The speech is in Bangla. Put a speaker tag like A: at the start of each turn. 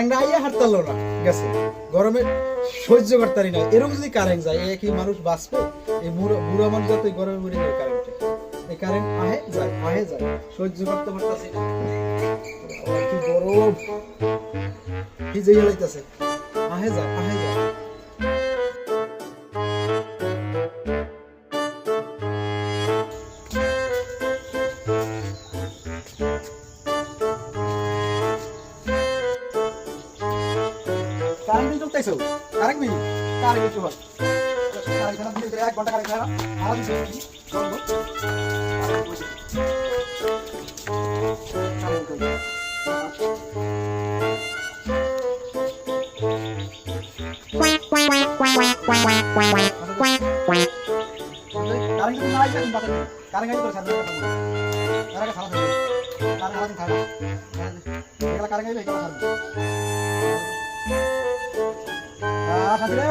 A: কারেন্ট আইয়া হারতাল না গেছে গরমে সহ্য করতারি না এরকম যদি কারেন্ট যায় একই মানুষ বাঁচবে এই বুড়া মানুষ যাতে গরমে মরে যাবে কারেন্টে এই কারেন্ট আহে যায় সহ্য করতে পারতাছি না কি গরম ভিজে যাইতাছে আহে যায় কারেন্ট বিল চলতেছে কারেন্ট বিল চল কারেন্ট খারাপ দিলে 1 ঘন্টা কারেন্ট খারাপ আর দিছি চলবো কারেন্ট না আইলে তুমি বাতাস কারেন্ট আইলে তো সাথে কথা বলবো কারেন্ট খারাপ হয়ে কারেন্ট খারাপ এগুলা কারেন্ট আইলে এটা খারাপ সাথে রে